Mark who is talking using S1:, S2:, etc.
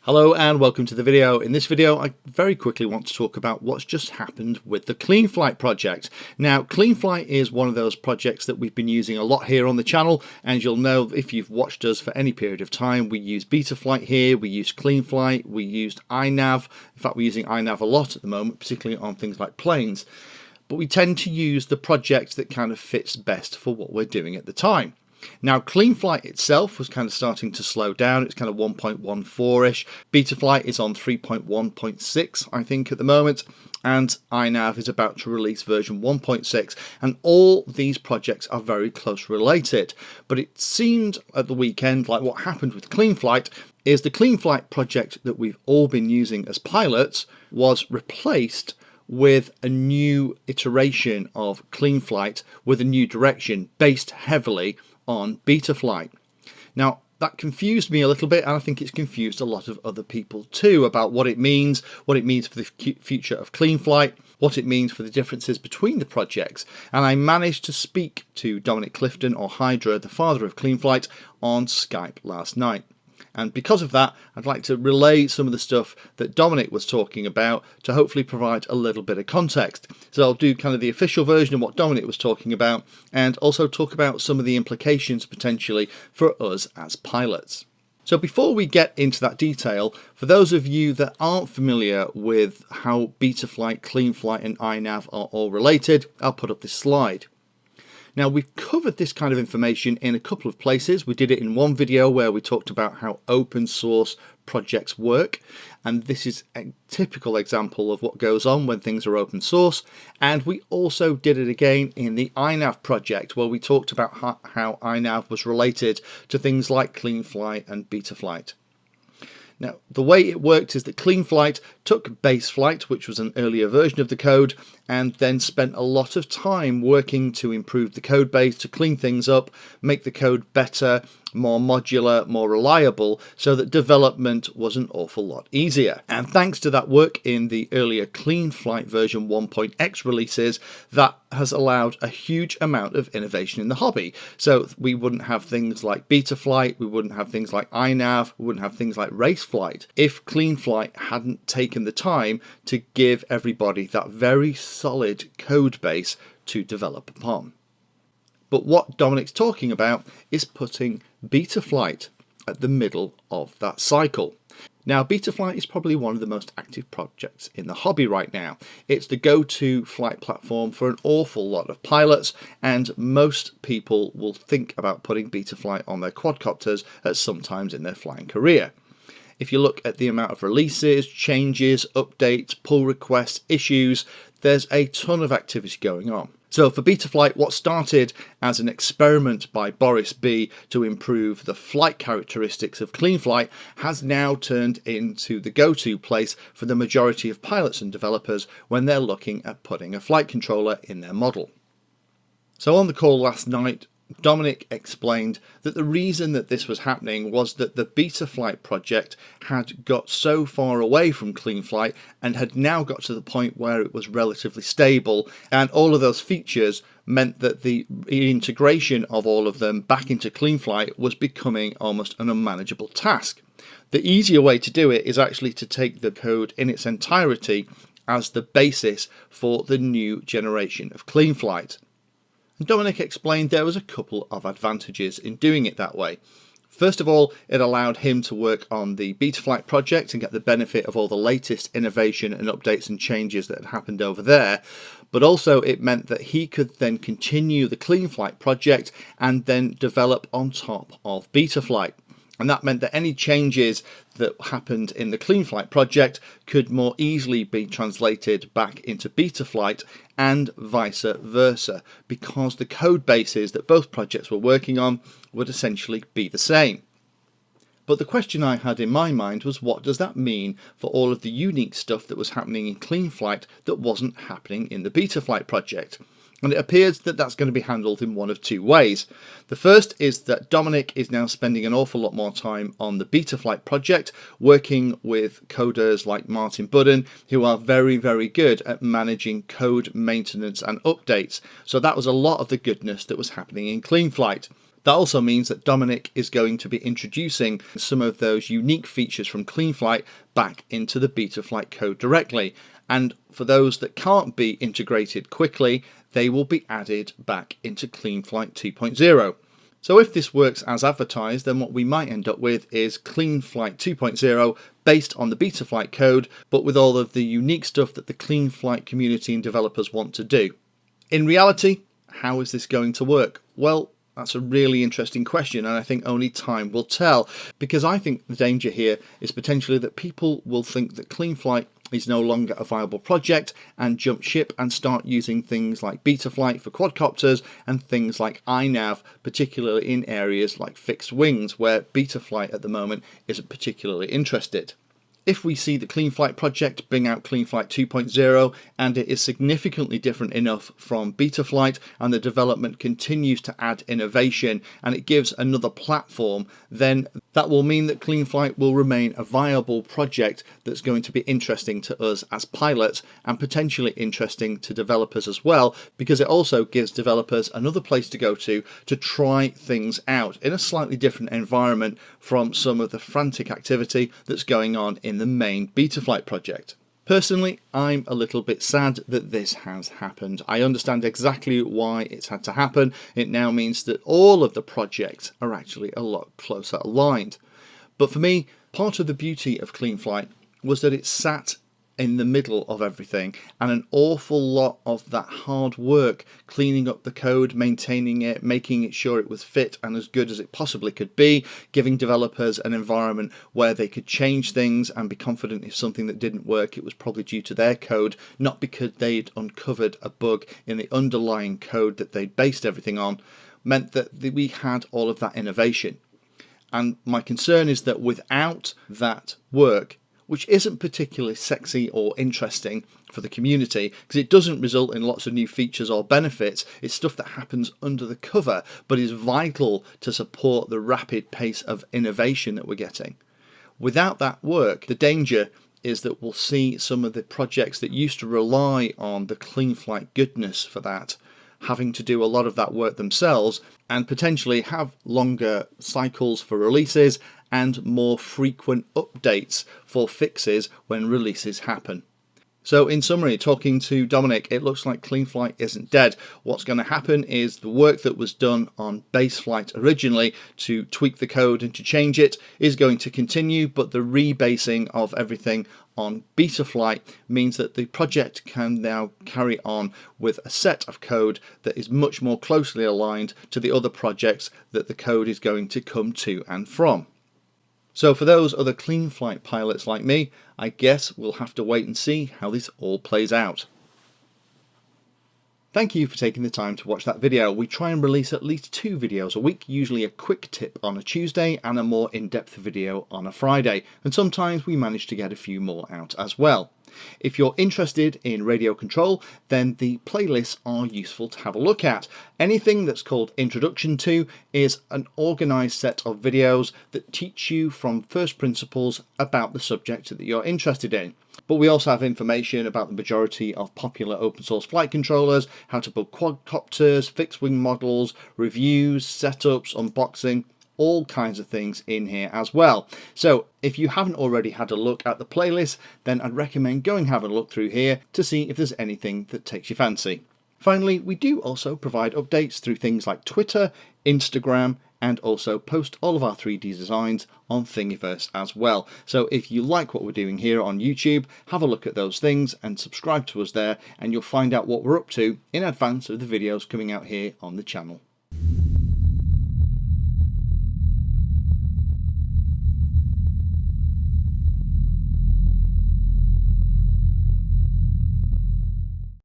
S1: Hello and welcome to the video. In this video I very quickly want to talk about what's just happened with the Cleanflight project. Now Cleanflight is one of those projects that we've been using a lot here on the channel, and you'll know if you've watched us for any period of time we use Betaflight here, we use Cleanflight, we used iNav. In fact we're using iNav a lot at the moment, particularly on things like planes, but we tend to use the project that kind of fits best for what we're doing at the time. Now Cleanflight itself was kind of starting to slow down. It's kind of 1.14ish. Betaflight is on 3.1.6 I think at the moment, and iNav is about to release version 1.6, and all these projects are very close related. But it seemed at the weekend like what happened with Cleanflight is the Cleanflight project that we've all been using as pilots was replaced with a new iteration of Cleanflight with a new direction based heavily on Betaflight. Now that confused me a little bit, and I think it's confused a lot of other people too about what it means for the future of Cleanflight, what it means for the differences between the projects. And I managed to speak to Dominic Clifton, or Hydra, the father of Cleanflight, on Skype last night. And because of that, I'd like to relay some of the stuff that Dominic was talking about to hopefully provide a little bit of context. So I'll do kind of the official version of what Dominic was talking about, and also talk about some of the implications potentially for us as pilots. So before we get into that detail, for those of you that aren't familiar with how Betaflight, Cleanflight and iNav are all related, I'll put up this slide. Now we've covered this kind of information in a couple of places. We did it in one video where we talked about how open source projects work, and this is a typical example of what goes on when things are open source. And we also did it again in the iNav project where we talked about how iNav was related to things like Cleanflight and Betaflight. Now, the way it worked is that Cleanflight took Baseflight, which was an earlier version of the code, and then spent a lot of time working to improve the code base, to clean things up, make the code better, more modular, more reliable, so that development was an awful lot easier. And thanks to that work in the earlier Cleanflight version 1.x releases, that has allowed a huge amount of innovation in the hobby. So we wouldn't have things like Betaflight, we wouldn't have things like iNav, we wouldn't have things like Raceflight if Cleanflight hadn't taken the time to give everybody that very solid code base to develop upon. But what Dominic's talking about is putting Betaflight at the middle of that cycle. Now Betaflight is probably one of the most active projects in the hobby right now. It's the go-to flight platform for an awful lot of pilots, and most people will think about putting Betaflight on their quadcopters at some times in their flying career. If you look at the amount of releases, changes, updates, pull requests, issues, there's a ton of activity going on. So for Betaflight, what started as an experiment by Boris B to improve the flight characteristics of Cleanflight has now turned into the go-to place for the majority of pilots and developers when they're looking at putting a flight controller in their model. So on the call last night, Dominic explained that the reason that this was happening was that the Betaflight project had got so far away from Cleanflight and had now got to the point where it was relatively stable, and all of those features meant that the integration of all of them back into Cleanflight was becoming almost an unmanageable task. The easier way to do it is actually to take the code in its entirety as the basis for the new generation of Cleanflight. Dominic explained there was a couple of advantages in doing it that way. First of all, it allowed him to work on the Betaflight project and get the benefit of all the latest innovation and updates and changes that had happened over there, but also it meant that he could then continue the Cleanflight project and then develop on top of Betaflight. And that meant that any changes that happened in the Cleanflight project could more easily be translated back into Betaflight and vice versa, because the code bases that both projects were working on would essentially be the same. But the question I had in my mind was, what does that mean for all of the unique stuff that was happening in Cleanflight that wasn't happening in the Betaflight project? And it appears that that's going to be handled in one of two ways. The first is that Dominic is now spending an awful lot more time on the Betaflight project, working with coders like Martin Budden, who are very, very good at managing code maintenance and updates. So that was a lot of the goodness that was happening in Cleanflight. That also means that Dominic is going to be introducing some of those unique features from Cleanflight back into the Betaflight code directly. And for those that can't be integrated quickly, they will be added back into Cleanflight 2.0. So if this works as advertised, then what we might end up with is Cleanflight 2.0 based on the Betaflight code, but with all of the unique stuff that the Cleanflight community and developers want to do. In reality, how is this going to work? Well, that's a really interesting question, and I think only time will tell, because I think the danger here is potentially that people will think that Cleanflight is no longer a viable project and jump ship and start using things like Betaflight for quadcopters and things like iNav, particularly in areas like fixed wings where Betaflight at the moment isn't particularly interested. If we see the Cleanflight project bring out Cleanflight 2.0 and it is significantly different enough from Betaflight and the development continues to add innovation and it gives another platform, then that will mean that Cleanflight will remain a viable project that's going to be interesting to us as pilots and potentially interesting to developers as well, because it also gives developers another place to go to try things out in a slightly different environment from some of the frantic activity that's going on in the main Betaflight project. Personally, I'm a little bit sad that this has happened. I understand exactly why it's had to happen. It now means that all of the projects are actually a lot closer aligned. But for me, part of the beauty of Cleanflight was that it sat in the middle of everything, and an awful lot of that hard work cleaning up the code, maintaining it, making it sure it was fit and as good as it possibly could be, giving developers an environment where they could change things and be confident if something that didn't work it was probably due to their code, not because they'd uncovered a bug in the underlying code that they'd based everything on, meant that we had all of that innovation. And my concern is that without that work, which isn't particularly sexy or interesting for the community because it doesn't result in lots of new features or benefits, it's stuff that happens under the cover but is vital to support the rapid pace of innovation that we're getting. Without that work, the danger is that we'll see some of the projects that used to rely on the Cleanflight goodness for that having to do a lot of that work themselves and potentially have longer cycles for releases and more frequent updates for fixes when releases happen. So in summary, talking to Dominic, it looks like Cleanflight isn't dead. What's going to happen is the work that was done on Baseflight originally to tweak the code and to change it is going to continue, but the rebasing of everything on Betaflight means that the project can now carry on with a set of code that is much more closely aligned to the other projects that the code is going to come to and from. So for those other Cleanflight pilots like me, I guess we'll have to wait and see how this all plays out. Thank you for taking the time to watch that video. We try and release at least 2 videos a week, usually a quick tip on a Tuesday and a more in-depth video on a Friday, and sometimes we manage to get a few more out as well. If you're interested in radio control, then the playlists are useful to have a look at. Anything that's called Introduction To is an organised set of videos that teach you from first principles about the subject that you're interested in. But we also have information about the majority of popular open source flight controllers, how to build quadcopters, fixed wing models, reviews, setups, unboxing, all kinds of things in here as well. So if you haven't already had a look at the playlist, then I'd recommend going have a look through here to see if there's anything that takes your fancy. Finally, we do also provide updates through things like Twitter, Instagram, and also post all of our 3D designs on Thingiverse as well. So if you like what we're doing here on YouTube, have a look at those things and subscribe to us there, and you'll find out what we're up to in advance of the videos coming out here on the channel.